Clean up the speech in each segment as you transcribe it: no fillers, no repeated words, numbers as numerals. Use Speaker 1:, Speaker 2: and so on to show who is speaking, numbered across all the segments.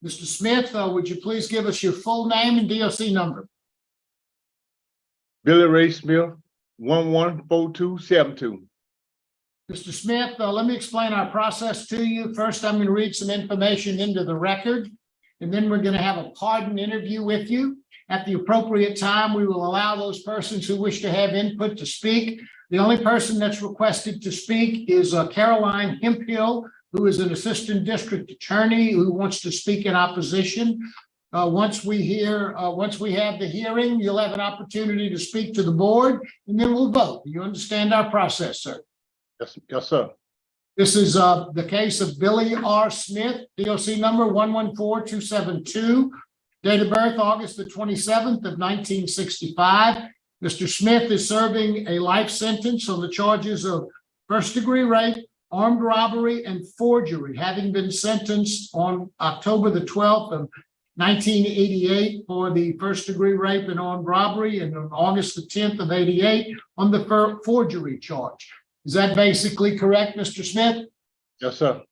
Speaker 1: Mr. Smith, would you please give us your full name and DOC number?
Speaker 2: Billy Ray Smith, 114272.
Speaker 1: Mr. Smith, let me explain our process to you. First, I'm going to read some information into the record, and then we're going to have a pardon interview with you. At the appropriate time, we will allow those persons who wish to have input to speak. The only person that's requested to speak is Caroline Hemphill, who is an assistant district attorney who wants to speak in opposition. Once we have the hearing, you'll have an opportunity to speak to the board, and then we'll vote. You understand our process, sir?
Speaker 2: Yes, sir.
Speaker 1: This is the case of Billy R. Smith, DOC number 114272, date of birth August the 27th of 1965. Mr. Smith is serving a life sentence on the charges of first-degree rape, armed robbery, and forgery, having been sentenced on October the 12th of 1988 for the first-degree rape and armed robbery, and on August the 10th of 88 on the forgery charge. Is that basically correct, Mr. Smith?
Speaker 2: Yes, sir.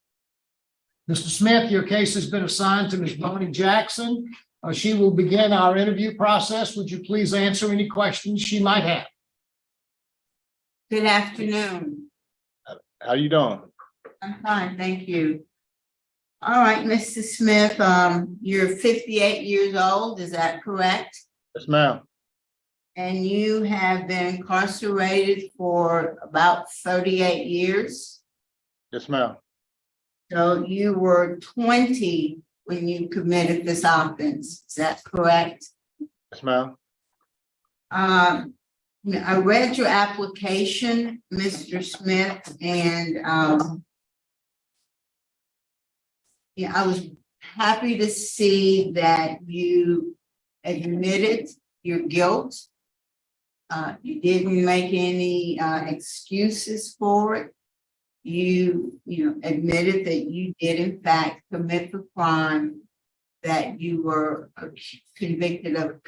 Speaker 1: Mr. Smith, your case has been assigned to Ms. Bonnie Jackson. She will begin our interview process. Would you please answer any questions she might have?
Speaker 3: Good afternoon.
Speaker 2: How you doing?
Speaker 3: I'm fine, thank you. All right, Mr. Smith, you're 58 years old, is that correct?
Speaker 2: Yes, ma'am.
Speaker 3: And you have been incarcerated for about 38 years.
Speaker 2: Yes, ma'am.
Speaker 3: So you were 20 when you committed this offense, is that correct?
Speaker 2: Yes, ma'am.
Speaker 3: I read your application, Mr. Smith, and I was happy to see that you admitted your guilt. You didn't make any excuses for it. You admitted that you did in fact commit the crime that you were convicted of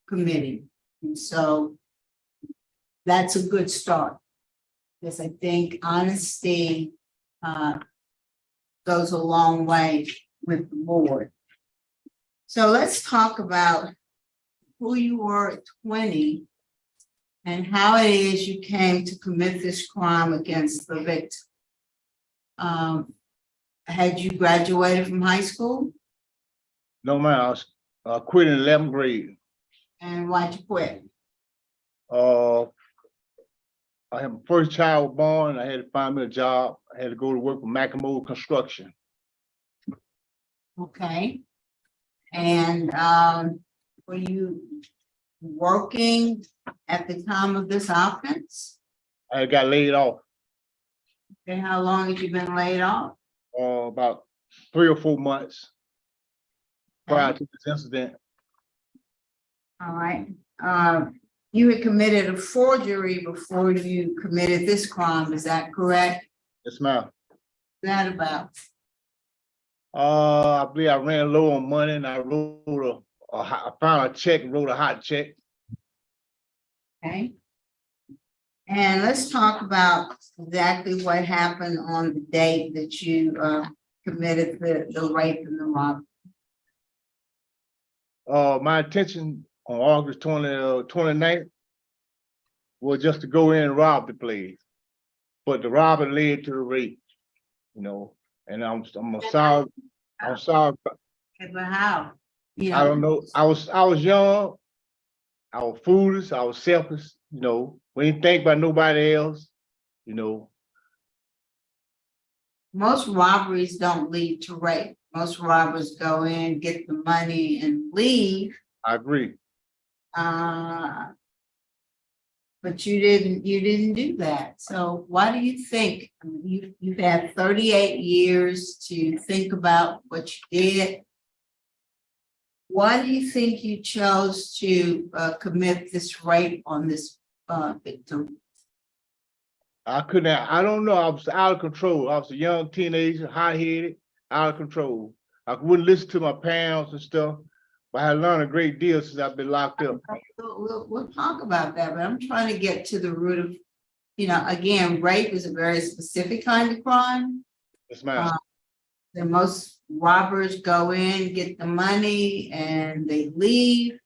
Speaker 3: committing. And so that's a good start, because I think honesty goes a long way with the board. So let's talk about who you were at 20 and how it is you came to commit this crime against the victim. Had you graduated from high school?
Speaker 2: No, ma'am. I quit in 11th grade.
Speaker 3: And why'd you quit?
Speaker 2: I had my first child born. I had to find me a job. I had to go to work for Macklemore Construction.
Speaker 3: Okay. And were you working at the time of this offense?
Speaker 2: I got laid off
Speaker 3: Okay, how long have you been laid off?
Speaker 2: about 3 or 4 months prior to this incident.
Speaker 3: All right. You had committed a forgery before you committed this crime, is that correct?
Speaker 2: Yes, ma'am.
Speaker 3: What's that about?
Speaker 2: I believe I ran low on money and I wrote I found a check and wrote a hot check.
Speaker 3: Okay. And let's talk about exactly what happened on the date that you committed the rape and the robbery.
Speaker 2: My intention on August 29th was just to go in and rob the place. But the robbery led to the rape, and I'm sorry. I'm sorry.
Speaker 3: Okay, but how?
Speaker 2: I don't know. I was young. I was foolish. I was selfish. We didn't think about nobody else.
Speaker 3: Most robberies don't lead to rape. Most robbers go in, get the money, and leave.
Speaker 2: I agree.
Speaker 3: But you didn't do that. So why do you think you've had 38 years to think about what you did? Why do you think you chose to commit this rape on this victim?
Speaker 2: I don't know. I was out of control. I was a young teenager, hot-headed, out of control. I wouldn't listen to my parents and stuff, but I learned a great deal since I've been locked up.
Speaker 3: We'll talk about that, but I'm trying to get to the root of, again, rape is a very specific kind of crime.
Speaker 2: Yes, ma'am.
Speaker 3: And most robbers go in, get the money, and they leave.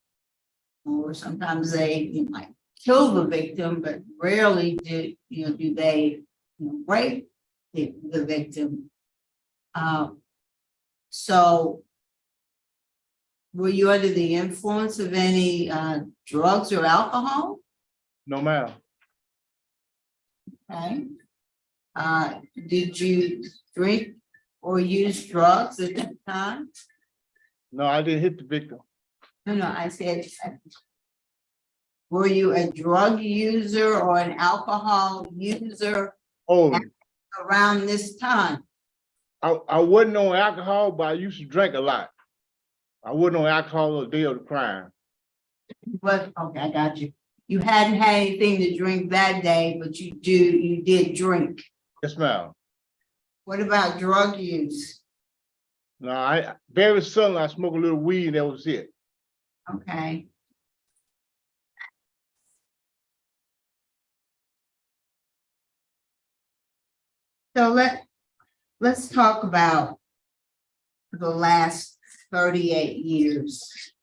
Speaker 3: Or sometimes they might kill the victim, but rarely do they rape the victim. So were you under the influence of any drugs or alcohol?
Speaker 2: No, ma'am.
Speaker 3: Okay. Did you drink or use drugs at that time?
Speaker 2: No, I didn't hit the victim.
Speaker 3: No, I said, were you a drug user or an alcohol user
Speaker 2: Oh,
Speaker 3: around this time?
Speaker 2: I wasn't on alcohol, but I used to drink a lot. I wasn't on alcohol the day of the crime.
Speaker 3: But, okay, I got you. You hadn't had anything to drink that day, but you did drink.
Speaker 2: Yes, ma'am.
Speaker 3: What about drug use?
Speaker 2: No, I very suddenly I smoked a little weed and that was it.
Speaker 3: Okay. So let's talk about the last 38 years.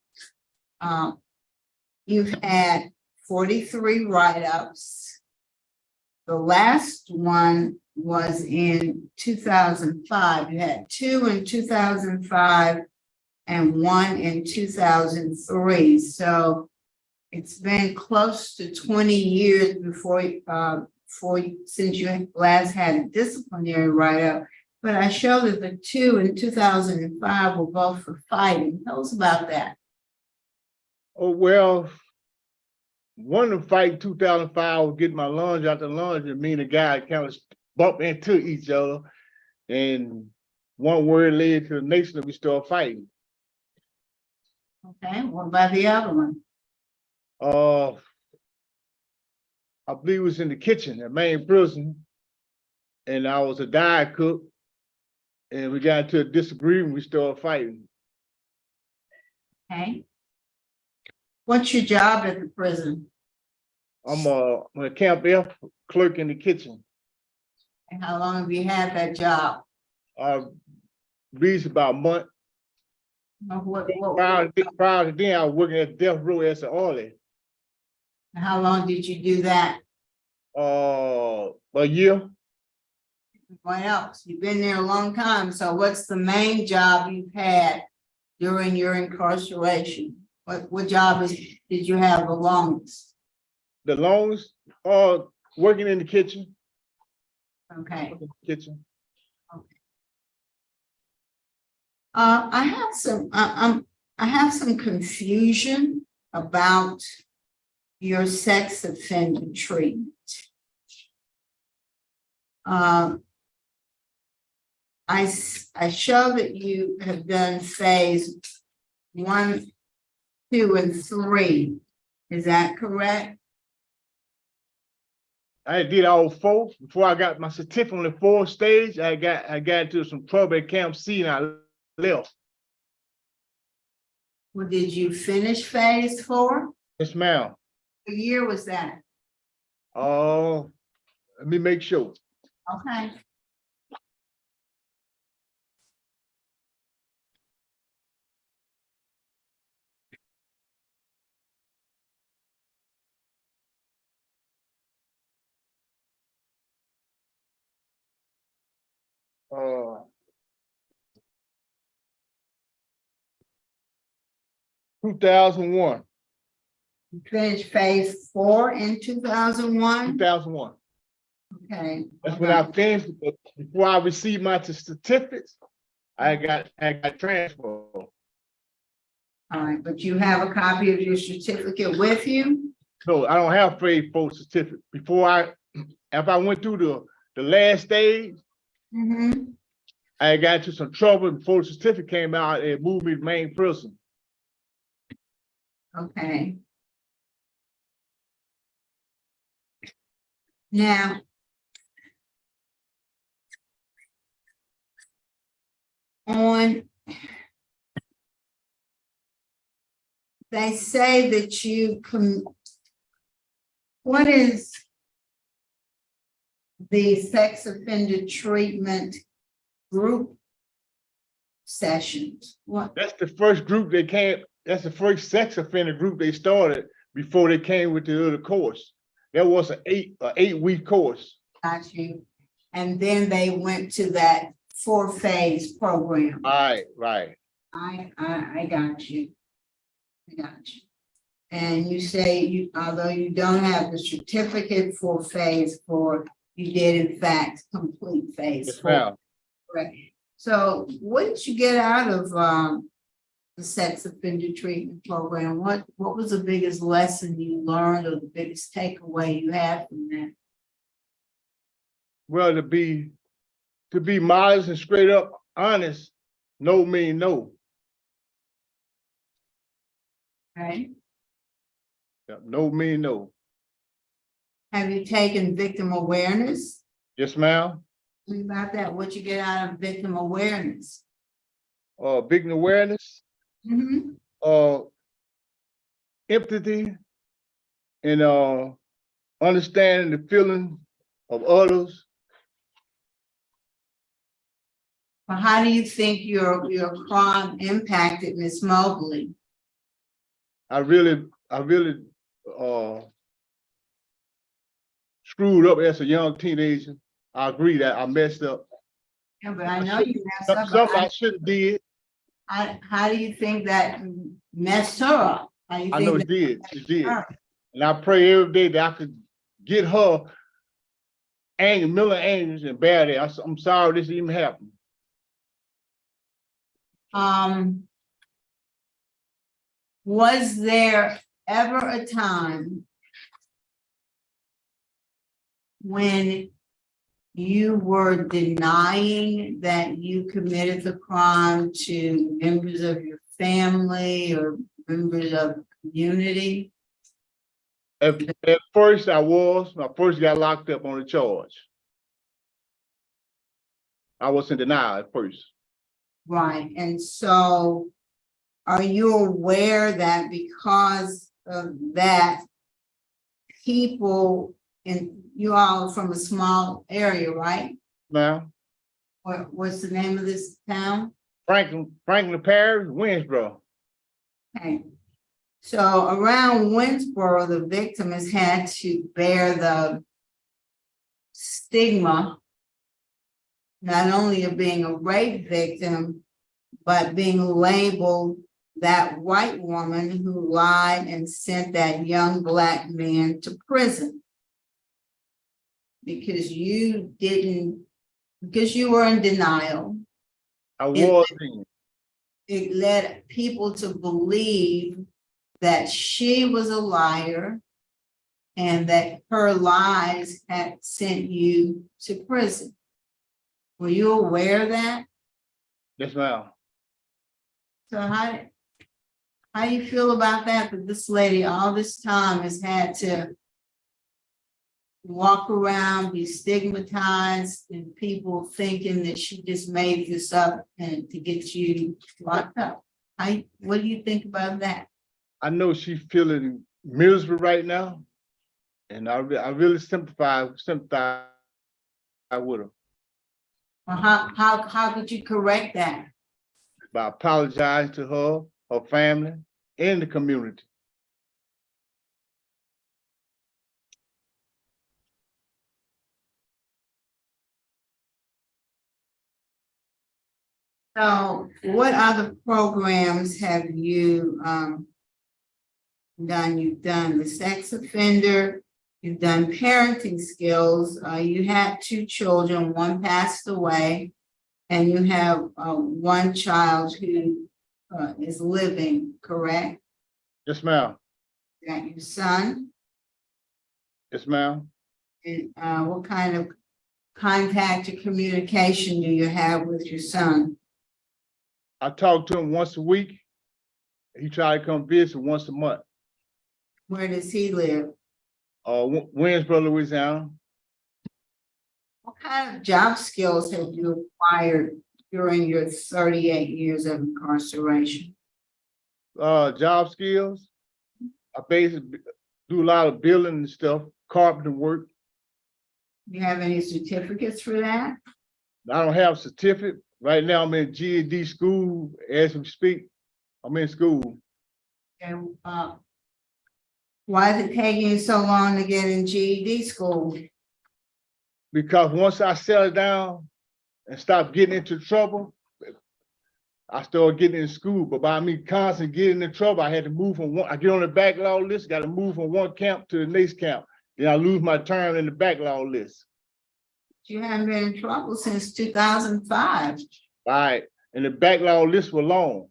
Speaker 3: You've had 43 write-ups. The last one was in 2005. You had 2 in 2005 and 1 in 2003. So it's been close to 20 years since you last had a disciplinary write-up. But I show that the 2 in 2005 were both for fighting. Tell us about that.
Speaker 2: Oh, well, one of the fight in 2005 was getting my lunge out the lunge and me and the guy kind of bumped into each other. And one word led to the next and we started fighting.
Speaker 3: Okay, what about the other one?
Speaker 2: I believe it was in the kitchen at main prison. And I was a diet cook. And we got into a disagreement, we started fighting.
Speaker 3: Okay. What's your job at the prison?
Speaker 2: I'm a Camp F clerk in the kitchen.
Speaker 3: And how long have you had that job?
Speaker 2: Reached about a month. Prior to then, I was working at Death Row as an orderly.
Speaker 3: How long did you do that?
Speaker 2: A year.
Speaker 3: What else? You've been there a long time. So what's the main job you've had during your incarceration? What job did you have the longest?
Speaker 2: The longest, working in the kitchen.
Speaker 3: Okay.
Speaker 2: Kitchen.
Speaker 3: I have some confusion about your sex offender treatment. I show that you have done phase 1, 2, and 3. Is that correct?
Speaker 2: I did all 4 before I got my certificate on the 4th stage. I got into some trouble at Camp C and I left.
Speaker 3: Well, did you finish phase 4?
Speaker 2: Yes, ma'am.
Speaker 3: What year was that?
Speaker 2: Let me make sure.
Speaker 3: Okay.
Speaker 2: Uh, 2001.
Speaker 3: You finished phase 4 in 2001?
Speaker 2: 2001.
Speaker 3: Okay.
Speaker 2: That's when I finished. Before I received my certificates, I got transferred.
Speaker 3: All right, but you have a copy of your certificate with you?
Speaker 2: So I don't have phase 4 certificate. If I went through the last stage,
Speaker 3: Mm-hmm.
Speaker 2: I got into some trouble before the certificate came out and moved me to main prison.
Speaker 3: Okay. Now, they say that what is the sex offender treatment group sessions? What?
Speaker 2: That's the first group they came, that's the first sex offender group they started before they came with the other course. That was an 8-week course.
Speaker 3: Got you. And then they went to that 4-phase program.
Speaker 2: Right.
Speaker 3: I got you. I got you. And you say you, although you don't have the certificate for phase 4, you did in fact complete phase
Speaker 2: Yes,
Speaker 3: 4.
Speaker 2: ma'am.
Speaker 3: Right. So what did you get out of the sex offender treatment program? What was the biggest lesson you learned or the biggest takeaway you had from that?
Speaker 2: Well, to be modest and straight up honest, no mean no.
Speaker 3: Right?
Speaker 2: Yeah, no mean no.
Speaker 3: Have you taken victim awareness?
Speaker 2: Yes, ma'am.
Speaker 3: Tell me about that. What you get out of victim awareness?
Speaker 2: Big awareness,
Speaker 3: Mm-hmm.
Speaker 2: empathy, and understanding the feelings of others.
Speaker 3: Well, how do you think your crime impacted Miss Mobley?
Speaker 2: I really screwed up as a young teenager. I agree that I messed up.
Speaker 3: Yeah, but I know you messed up.
Speaker 2: Something I shouldn't did.
Speaker 3: How do you think that messed her up? How do you
Speaker 2: I
Speaker 3: think
Speaker 2: know
Speaker 3: that
Speaker 2: it did. It did.
Speaker 3: her?
Speaker 2: And I pray every day that I could get her anger, million angels and bear that. I'm sorry this even happened.
Speaker 3: Was there ever a time when you were denying that you committed the crime to members of your family or members of the community?
Speaker 2: At first when I first got locked up on the charge. I was in denial at first.
Speaker 3: Right, and so are you aware that because of that, people, and you all are from a small area, right?
Speaker 2: Now,
Speaker 3: What's the name of this town?
Speaker 2: Franklin Parish, Winsboro.
Speaker 3: Okay. So around Winsboro, the victim has had to bear the stigma not only of being a rape victim, but being labeled that white woman who lied and sent that young Black man to prison. Because you were in denial.
Speaker 2: I was in.
Speaker 3: It led people to believe that she was a liar and that her lies had sent you to prison. Were you aware of that?
Speaker 2: Yes, ma'am.
Speaker 3: So how do you feel about that? That this lady all this time has had to walk around, be stigmatized, and people thinking that she just made this up and to get you locked up. What do you think about that?
Speaker 2: I know she's feeling miserable right now, and I really sympathize with her.
Speaker 3: Or how could you correct that?
Speaker 2: By apologizing to her family, and the community.
Speaker 3: So what other programs have you done? You've done the sex offender, you've done parenting skills, you had 2 children, one passed away, and you have one child who is living, correct?
Speaker 2: Yes, ma'am.
Speaker 3: You got your son,
Speaker 2: Yes, ma'am.
Speaker 3: and what kind of contact or communication do you have with your son?
Speaker 2: I talk to him once a week. He tried to come visit once a month.
Speaker 3: Where does he live?
Speaker 2: Winsboro, Louisiana.
Speaker 3: What kind of job skills have you acquired during your 38 years of incarceration?
Speaker 2: Job skills. I basically do a lot of building and stuff, carpenter work.
Speaker 3: Do you have any certificates for that?
Speaker 2: I don't have a certificate, Right now, I'm in GED school as we speak. I'm in school.
Speaker 3: And, why is it taking you so long to get in GED school?
Speaker 2: Because once I settle down and stop getting into trouble, I started getting in school. But by me constantly getting in trouble, I had to move from one, I get on the backlog list, got to move from one camp to the next camp. Then I lose my term in the backlog list.
Speaker 3: You haven't been in trouble since 2005.
Speaker 2: All right, and the backlog list was long.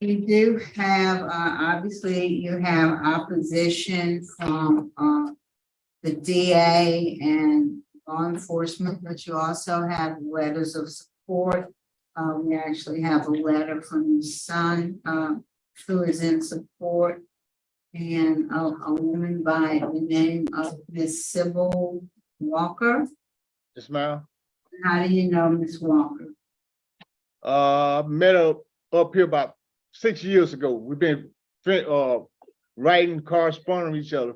Speaker 3: You do have, obviously, you have opposition from, the DA and law enforcement, but you also have letters of support. We actually have a letter from your son, who is in support. And a woman by the name of Miss Sybil Walker.
Speaker 2: Yes, ma'am.
Speaker 3: How do you know Miss Walker?
Speaker 2: Met her up here about 6 years ago. We've been writing, corresponding with each other.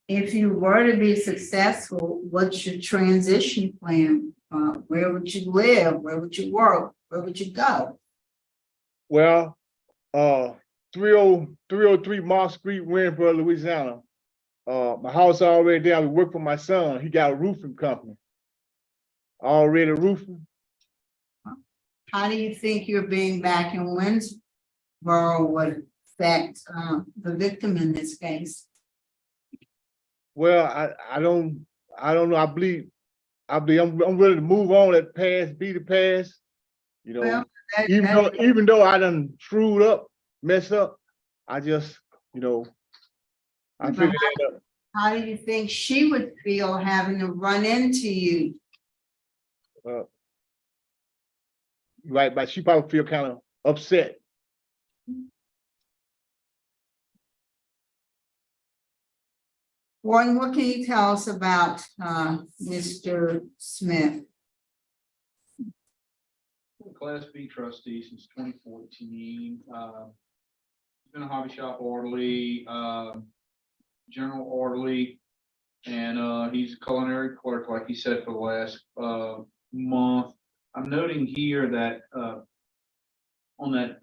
Speaker 3: If you were to be successful, what's your transition plan? Where would you live? Where would you work? Where would you go?
Speaker 2: Well, 303 Mark Street, Winsboro, Louisiana. My house already there. I work for my son. He got a roofing company. Already roofing.
Speaker 3: How do you think your being back in Winsboro would affect the victim in this case?
Speaker 2: Well, I don't know. I believe I'm ready to move on. Let past be the past. You know,
Speaker 3: Well,
Speaker 2: even though I done screwed up, messed up, I just, I figured that out.
Speaker 3: How do you think she would feel having to run into you?
Speaker 2: Right, but she probably feel kind of upset.
Speaker 3: Warren, what can you tell us about Mr. Smith?
Speaker 4: Class B trustee since 2014. Been a hobby shop orderly, general orderly, and he's a culinary clerk, like he said, for the last month. I'm noting here that on that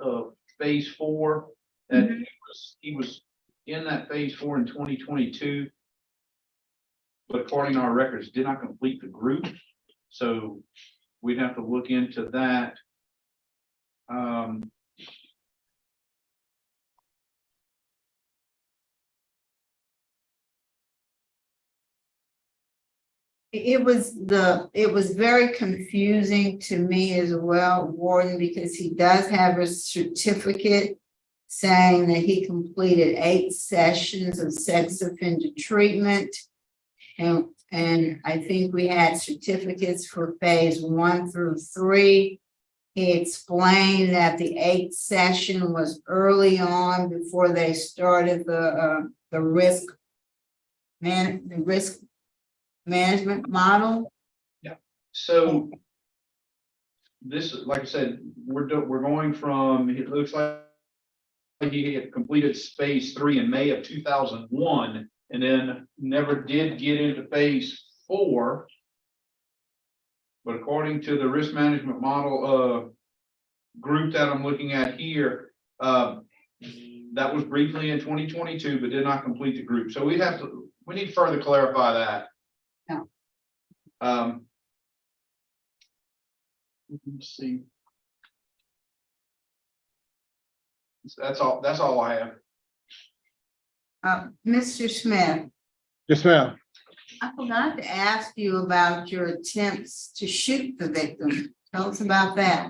Speaker 4: phase 4, that he was in that phase 4 in 2022, but according to our records, did not complete the group. So we'd have to look into that.
Speaker 3: It was very confusing to me as well, Warden, because he does have a certificate saying that he completed 8 sessions of sex offender treatment. And I think we had certificates for phase 1 through 3. He explained that the 8th session was early on before they started the risk management model.
Speaker 4: So this, like I said, we're going from, it looks like he had completed phase 3 in May of 2001, and then never did get into phase 4. But according to the risk management model group that I'm looking at here, that was briefly in 2022, but did not complete the group. So we need to further clarify that.
Speaker 3: Yeah.
Speaker 4: Let's see. That's all I have.
Speaker 3: Mr. Smith,
Speaker 2: Yes, ma'am.
Speaker 3: I forgot to ask you about your attempts to shoot the victim. Tell us about that.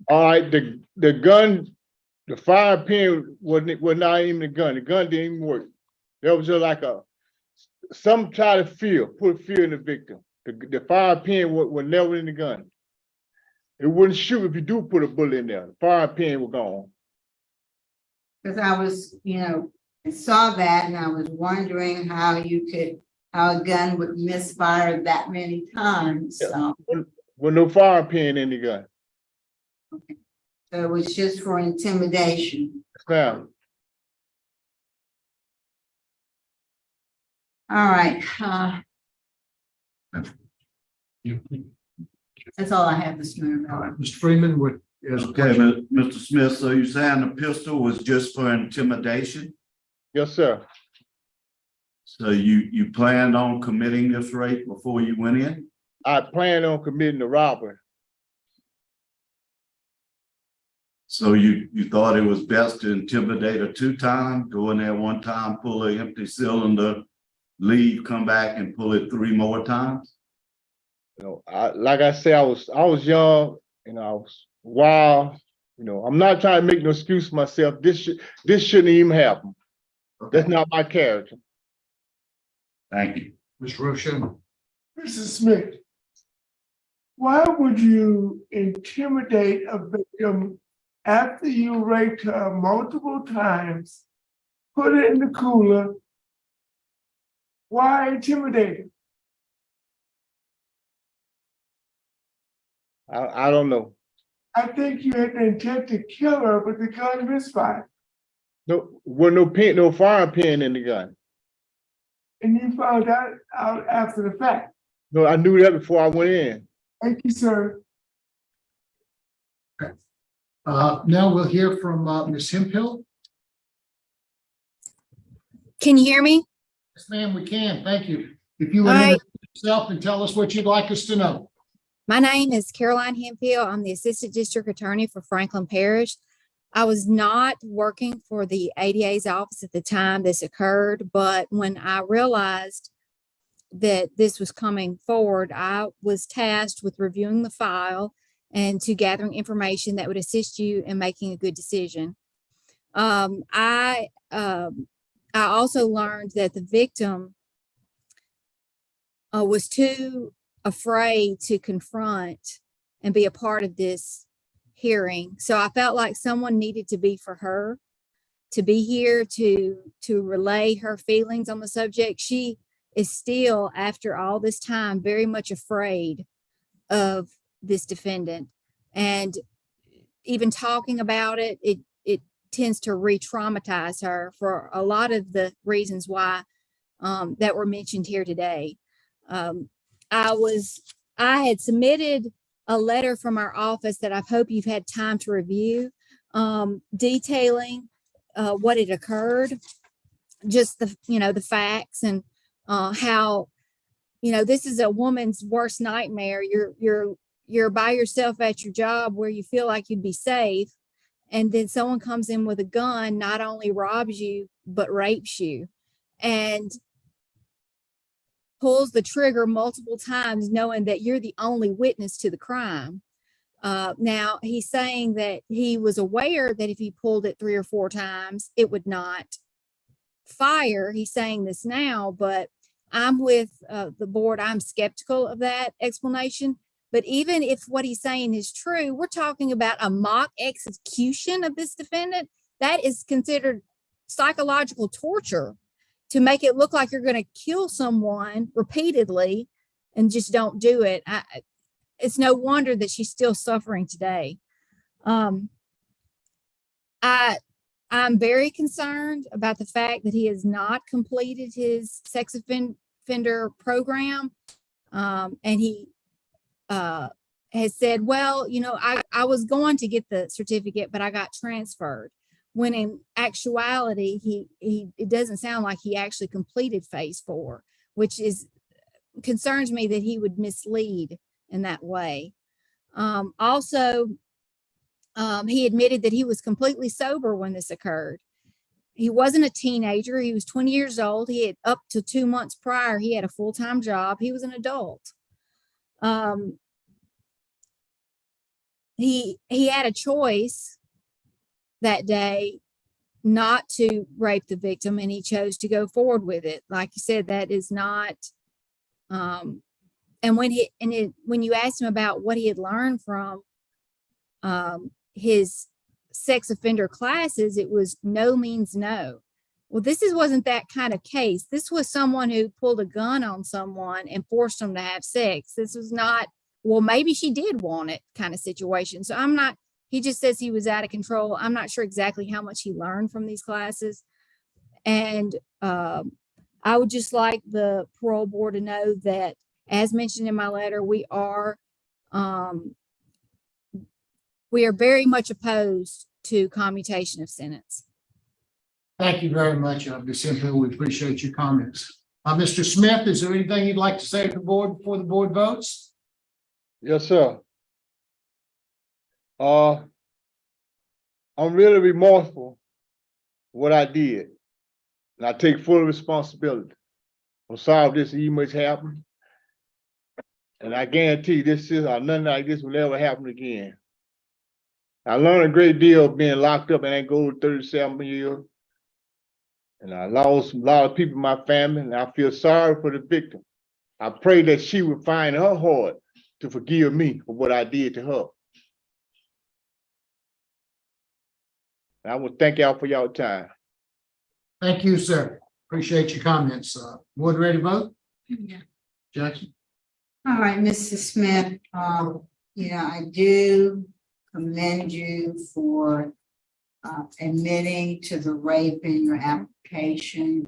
Speaker 2: All right, the gun, the fire pin was not even the gun. The gun didn't even work. There was just like some try to put fear in the victim. The fire pin was never in the gun. It wouldn't shoot if you do put a bullet in there. The firing pin was gone.
Speaker 3: Because I was, I saw that and I was wondering how a gun would misfire that many times. So
Speaker 2: With no firing pin in the gun.
Speaker 3: it was just for intimidation.
Speaker 2: Now,
Speaker 3: All right, that's all I have this morning.
Speaker 1: All right, Mr. Freeman, what is?
Speaker 5: Okay, Mr. Smith, so you saying the pistol was just for intimidation?
Speaker 2: yes, sir.
Speaker 5: So you planned on committing this rape before you went in?
Speaker 2: I planned on committing the robbery.
Speaker 5: So you thought it was best to intimidate her 2 times, go in there 1 time, pull an empty cylinder, leave, come back and pull it 3 more times?
Speaker 2: Like I said, I was young and I was wild. I'm not trying to make no excuse for myself. This shouldn't even happen. That's not my character.
Speaker 5: Thank you.
Speaker 1: Mr. Rochelle.
Speaker 6: Mrs. Smith, why would you intimidate a victim after you raped her multiple times, put it in the cooler? Why intimidate her?
Speaker 2: I don't know.
Speaker 6: I think you had the intent to kill her, but the gun misfired.
Speaker 2: No, with no firing pin in the gun.
Speaker 6: And you found that out after the fact.
Speaker 2: No, I knew that before I went in.
Speaker 6: Thank you, sir.
Speaker 1: Now we'll hear from Ms. Hemphill.
Speaker 7: Can you hear me?
Speaker 1: Yes, ma'am, we can. Thank you. If you would
Speaker 7: All right.
Speaker 1: introduce yourself and tell us what you'd like us to know.
Speaker 7: My name is Caroline Hemphill. I'm the Assistant District Attorney for Franklin Parish. I was not working for the ADA's office at the time this occurred, but when I realized that this was coming forward, I was tasked with reviewing the file and to gathering information that would assist you in making a good decision. I also learned that the victim was too afraid to confront and be a part of this hearing. So I felt like someone needed to be for her, to be here to relay her feelings on the subject. She is still, after all this time, very much afraid of this defendant. And even talking about it, it tends to re-traumatize her for a lot of the reasons why that were mentioned here today. I had submitted a letter from our office that I hope you've had time to review, detailing what had occurred, just the facts and how, this is a woman's worst nightmare. You're by yourself at your job where you feel like you'd be safe, and then someone comes in with a gun, not only robs you but rapes you, and pulls the trigger multiple times knowing that you're the only witness to the crime. Now, he's saying that he was aware that if he pulled it 3 or 4 times, it would not fire. He's saying this now, but I'm with the board. I'm skeptical of that explanation. But even if what he's saying is true, we're talking about a mock execution of this defendant. That is considered psychological torture, to make it look like you're going to kill someone repeatedly and just don't do it. It's no wonder that she's still suffering today. I'm very concerned about the fact that he has not completed his sex offender program. And he has said, well, I was going to get the certificate, but I got transferred. When in actuality, it doesn't sound like he actually completed phase 4, which concerns me that he would mislead in that way. Also, he admitted that he was completely sober when this occurred. He wasn't a teenager. He was 20 years old. He had, up to 2 months prior, he had a full-time job. He was an adult. He had a choice that day not to rape the victim, and he chose to go forward with it. Like you said, that is not, and when you asked him about what he had learned from his sex offender classes, it was no means no. Well, wasn't that kind of case. This was someone who pulled a gun on someone and forced them to have sex. This was not, well, maybe she did want it kind of situation. So he just says he was out of control. I'm not sure exactly how much he learned from these classes. And I would just like the parole board to know that, as mentioned in my letter, we are very much opposed to commutation of sentence.
Speaker 1: Thank you very much, Ms. Hemphill. We appreciate your comments. Mr. Smith, is there anything you'd like to say to the board before the board votes?
Speaker 2: Yes, sir. I'm really remorseful for what I did. And I take full responsibility. I'm sorry if this much happened. And I guarantee nothing like this will ever happen again. I learned a great deal being locked up in Angola 37 years. And I lost a lot of people in my family, and I feel sorry for the victim. I pray that she would find her heart to forgive me for what I did to her. And I want to thank y'all for y'all time.
Speaker 1: Thank you, sir. Appreciate your comments. Board ready to vote?
Speaker 3: Yeah.
Speaker 1: Jackson?
Speaker 3: All right, Mrs. Smith, I do commend you for admitting to the rape in your application,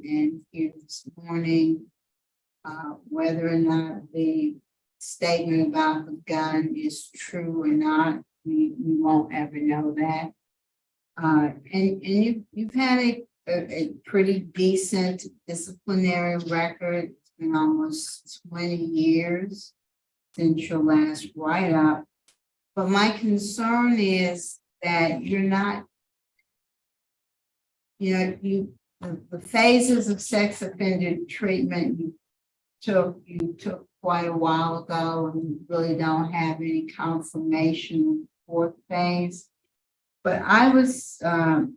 Speaker 3: and here this morning, whether or not the statement about the gun is true or not, we won't ever know that. And you've had a pretty decent disciplinary record. It's been almost 20 years since your last write-up. But my concern is that you're not, the phases of sex offender treatment you took quite a while ago, and you really don't have any confirmation of the fourth phase. But I would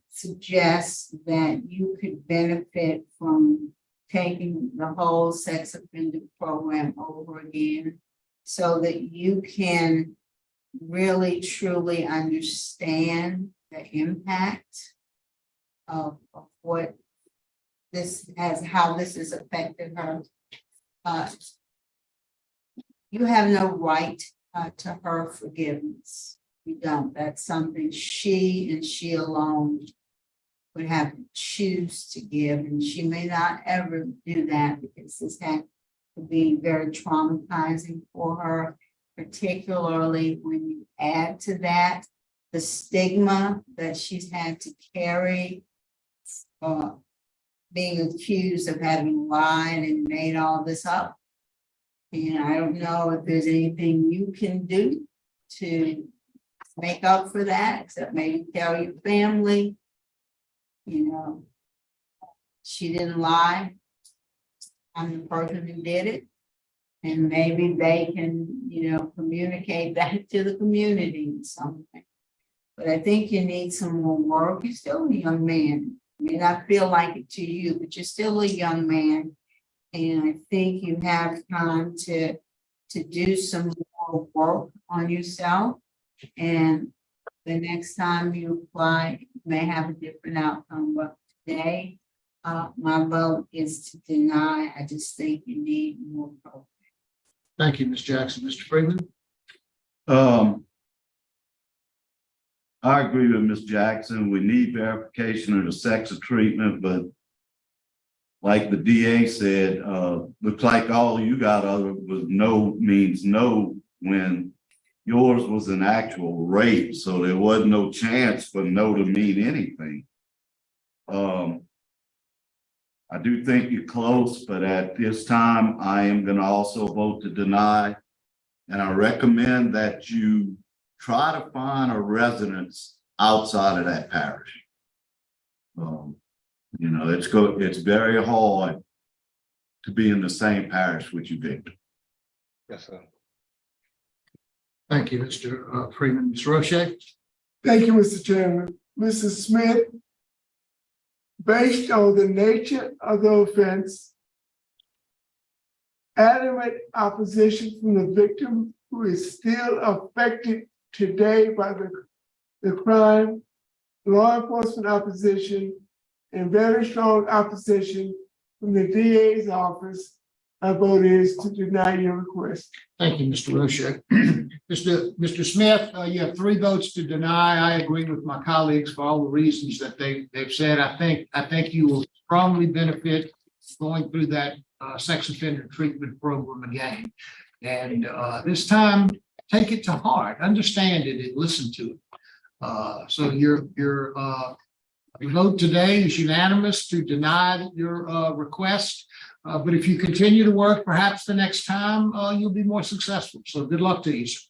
Speaker 3: suggest that you could benefit from taking the whole sex offender program over again, so that you can really truly understand the impact of what this has, how this has affected her. You have no right to her forgiveness. You don't. That's something she and she alone would have to choose to give, and she may not ever do that, because this had to be very traumatizing for her, particularly when you add to that the stigma that she's had to carry, being accused of having lied and made all this up. And I don't know if there's anything you can do to make up for that, except maybe tell your family, she didn't lie. I'm the person who did it. And maybe they can, communicate that to the community or something. But I think you need some more work. You're still a young man. I may not feel like it to you, but you're still a young man. And I think you have time to do some more work on yourself. And the next time you apply, you may have a different outcome. But today, my vote is to deny. I just think you need more progress.
Speaker 1: Thank you, Ms. Jackson. Mr. Freeman?
Speaker 5: I agree with Ms. Jackson. We need verification of the sex of treatment, but like the DA said, looks like all you got other was no means no, when yours was an actual rape. So there wasn't no chance for no to mean anything. I do think you're close, but at this time, I am going to also vote to deny. And I recommend that you try to find a residence outside of that parish. It's very hard to be in the same parish with your victim.
Speaker 2: Yes, sir.
Speaker 1: Thank you, Mr. Freeman. Ms. Roche?
Speaker 6: Thank you, Mr. Chairman. Mrs. Smith, based on the nature of the offense, adamant opposition from the victim who is still affected today by the crime, law enforcement opposition, and very strong opposition from the DA's office. Our vote is to deny your request.
Speaker 1: Thank you, Mr. Roche. Mr. Smith, you have 3 votes to deny. I agree with my colleagues for all the reasons that they've said. I think you will strongly benefit going through that sex offender treatment program again. And this time, take it to heart, understand it, and listen to it. So your vote today is unanimous to deny your request. But if you continue to work, perhaps the next time you'll be more successful. So good luck to you, sir.